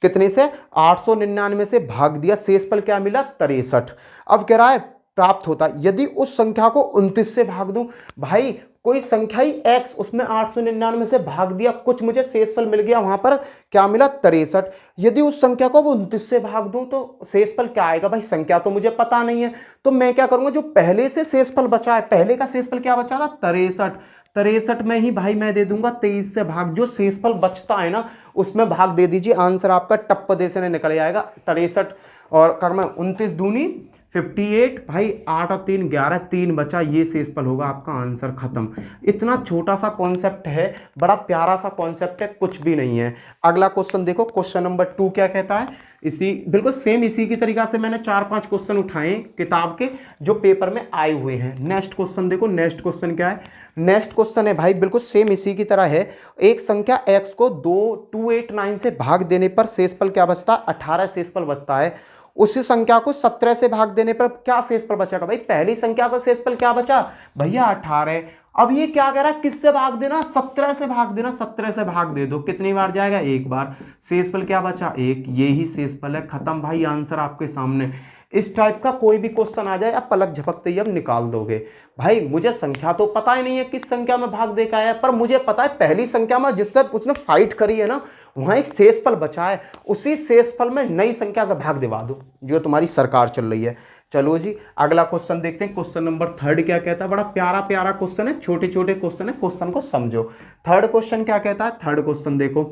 कितने से 899 से भाग दिया, शेषफल क्या मिला 63। अब कह रहा है प्राप्त होता यदि उस संख्या को 29 से भाग दूं। भाई कोई संख्या ही x, उसमें 899 से भाग दिया, कुछ मुझे शेषफल मिल गया, वहां पर क्या मिला 63। यदि उस संख्या को 29 से भाग दूं तो शेषफल क्या आएगा। भाई संख्या तो मुझे पता नहीं है, तो मैं क्या करूंगा, जो पहले से शेषफल बचा है, पहले का शेषफल क्या बचा था 63, 63 में ही भाई मैं दे दूंगा 23 से भाग, जो शेषफल बचता है ना उसमें भाग दे दीजिए, आंसर आपका टप्प दे से निकल आएगा 63। और कर मैं 29 दूनी 58, भाई 8 और 3 11, 3 बचा, ये शेषफल होगा आपका, आंसर खत्म। इतना छोटा सा कॉन्सेप्ट है, बड़ा प्यारा सा कॉन्सेप्ट है, कुछ भी नहीं है। अगला क्वेश्चन देखो, क्वेश्चन नंबर 2 क्या कहता है। इसी बिल्कुल सेम इसी की तरीका से मैंने 4-5 क्वेश्चन उठाए किताब के जो पेपर में आए हुए हैं। नेक्स्ट क्वेश्चन देखो, नेक्स्ट क्वेश्चन क्या है, नेक्स्ट क्वेश्चन है भाई बिल्कुल सेम इसी की तरह है। एक संख्या x को 289 से भाग देने पर शेषफल क्या बचता है, 18 शेषफल बचता है। उसी संख्या को 17 से भाग देने पर क्या शेषफल बचेगा। भाई पहली संख्या से शेषफल क्या बचा भैया 18। अब ये क्या कह रहा है, किससे भाग देना, 17 से भाग देना, 17 से भाग दे दो, कितनी बार जाएगा एक बार, शेषफल क्या बचा 1, ये ही शेषफल है, खत्म भाई, आंसर आपके सामने। इस टाइप का कोई भी क्वेश्चन आ जाए आप पलक झपकते ही अब निकाल दोगे। भाई मुझे संख्या तो पता ही नहीं है किस संख्या में भाग दे के आया है, पर मुझे पता है पहली संख्या में जिससे उसने फाइट करी है ना, वहां एक शेषफल बचा है, उसी शेषफल में नई संख्या से भाग दिवा दो, जो तुम्हारी सरकार चल रही है। चलो जी अगला क्वेश्चन देखते हैं, क्वेश्चन नंबर 3 क्या कहता है। बड़ा प्यारा प्यारा क्वेश्चन है, छोटे छोटे क्वेश्चन है, क्वेश्चन को समझो। थर्ड क्वेश्चन क्या कहता है, थर्ड क्वेश्चन देखो,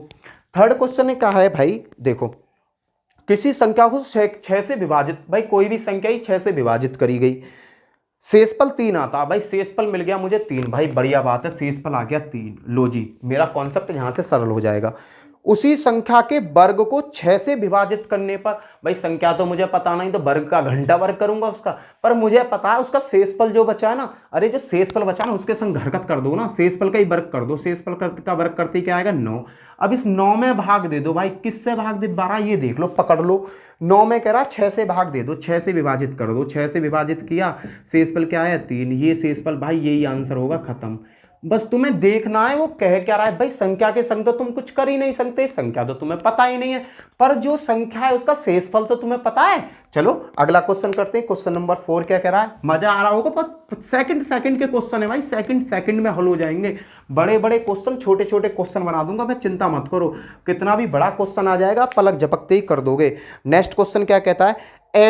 थर्ड क्वेश्चन ने कहा है भाई देखो, किसी संख्या को 6 से विभाजित, भाई कोई भी संख्या ही 6 से विभाजित करी गई, शेषफल 3 आता। भाई शेषफल मिल गया मुझे 3, भाई बढ़िया बात है, शेषफल आ गया 3। लो जी मेरा कॉन्सेप्ट यहां से सरल हो जाएगा। उसी संख्या के वर्ग को 6 से विभाजित करने पर, भाई संख्या तो मुझे पता नहीं, तो वर्ग का घंटा वर्ग करूंगा उसका, पर मुझे पता है उसका शेषफल जो बचा है ना, अरे जो शेषफल बचा ना उसके संग हरकत कर दो ना, शेषफल का ही वर्ग कर दो, शेषफल का वर्ग करते ही क्या आएगा 9। अब इस 9 में भाग दे दो, भाई किससे भाग दे 12, ये देख लो पकड़ लो, 9 में कह रहा 6 से भाग दे दो, 6 से विभाजित कर दो, 6 से विभाजित किया, शेषफल क्या आया 3, ये शेषफल भाई यही आंसर होगा, खत्म। बस तुम्हें देखना है वो कह क्या रहा है। भाई संख्या के संग तो तुम कुछ कर ही नहीं सकते, संख्या तो तुम्हें पता ही नहीं है, पर जो संख्या है उसका शेषफल तो तुम्हें पता है। चलो अगला क्वेश्चन करते हैं, क्वेश्चन नंबर 4 क्या कह रहा है, मजा आ रहा होगा, पर सेकंड के क्वेश्चन है भाई, सेकंड में हल हो जाएंगे। बड़े बड़े क्वेश्चन छोटे छोटे क्वेश्चन बना दूंगा मैं, चिंता मत करो, कितना भी बड़ा क्वेश्चन आ जाएगा पलक झपकते ही कर दोगे। नेक्स्ट क्वेश्चन क्या कहता है,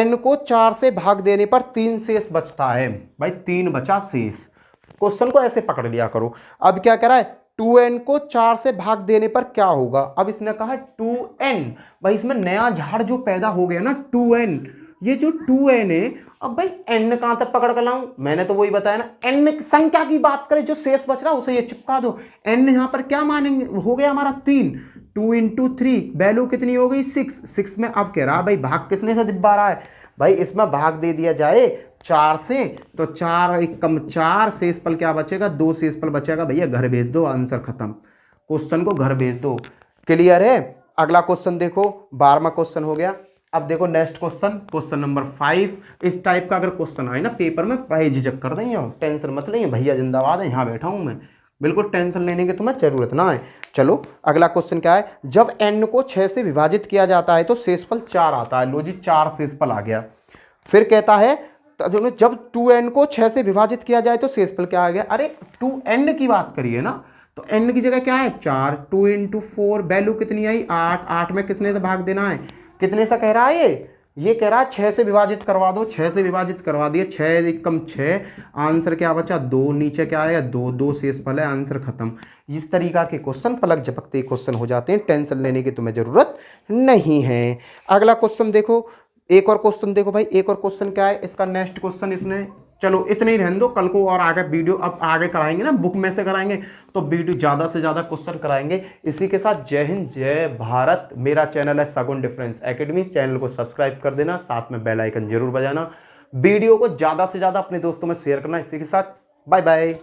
n को 4 से भाग देने पर 3 शेष बचता है। भाई 3 बचा शेष, क्वेश्चन को ऐसे पकड़ लिया करो। अब क्या कह रहा है, 2n को 4 से भाग देने पर क्या होगा। अब इसने कहा 2n, भाई इसमें नया झाड़ जो पैदा हो गया ना 2n, ये जो 2n है अब भाई n कहां तक पकड़ कर लाऊं, मैंने तो वही बताया ना, n संख्या की बात करें जो शेष बच रहा है उसे ये चिपका दो। n यहां पर क्या मानेंगे, हो गया हमारा 3, 2 इंटू 3 वैल्यू कितनी हो गई 6, 6 में अब कह रहा भाई भाग किसने से दिब्बा रहा है, भाई इसमें भाग दे दिया जाए 4 से, तो 4 एक कम 4, शेषफल क्या बचेगा 2 शेषफल बचेगा, भैया घर भेज दो, आंसर खत्म, क्वेश्चन को घर भेज दो। क्लियर है। अगला क्वेश्चन देखो, 12वां क्वेश्चन हो गया। अब देखो नेक्स्ट क्वेश्चन, क्वेश्चन नंबर 5। इस टाइप का अगर क्वेश्चन आए ना पेपर में, पहे झिझक कर देंगे, टेंशन मत लेंगे, भैया जिंदाबाद है, यहाँ बैठा हूं मैं, बिल्कुल टेंशन लेने की तुम्हें जरूरत ना है। चलो अगला क्वेश्चन क्या है, जब n को 6 से विभाजित किया जाता है तो शेषफल 4 आता है। लो जी 4 शेषफल आ गया। फिर कहता है जब 2n को 6 से विभाजित किया जाए तो शेषफल क्या आ गया, अरे 2n की बात करिए ना, तो n की जगह क्या है 4, 2 इंटू 4 वैल्यू कितनी आई 8, 8 में किसने से भाग देना है, कितने से कह रहा है ये कह रहा है 6 से विभाजित करवा दो, 6 से विभाजित करवा दिए, 6 कम 6, आंसर क्या बचा 2, नीचे क्या आया 2, 2 शेषफल है, आंसर खत्म। इस तरीका के क्वेश्चन पलक झपकते क्वेश्चन हो जाते हैं, टेंशन लेने की तुम्हें जरूरत नहीं है। अगला क्वेश्चन देखो, एक और क्वेश्चन देखो भाई, एक और क्वेश्चन क्या है इसका, नेक्स्ट क्वेश्चन इसने, चलो इतने ही रहने दो, कल को और आगे वीडियो अब आगे कराएंगे ना, बुक में से कराएंगे तो वीडियो ज़्यादा से ज़्यादा क्वेश्चन कराएंगे। इसी के साथ जय हिंद जय भारत। मेरा चैनल है सगुन डिफरेंस एकेडमी, चैनल को सब्सक्राइब कर देना, साथ में बेल आइकन जरूर बजाना, वीडियो को ज़्यादा से ज़्यादा अपने दोस्तों में शेयर करना। इसी के साथ बाय बाय।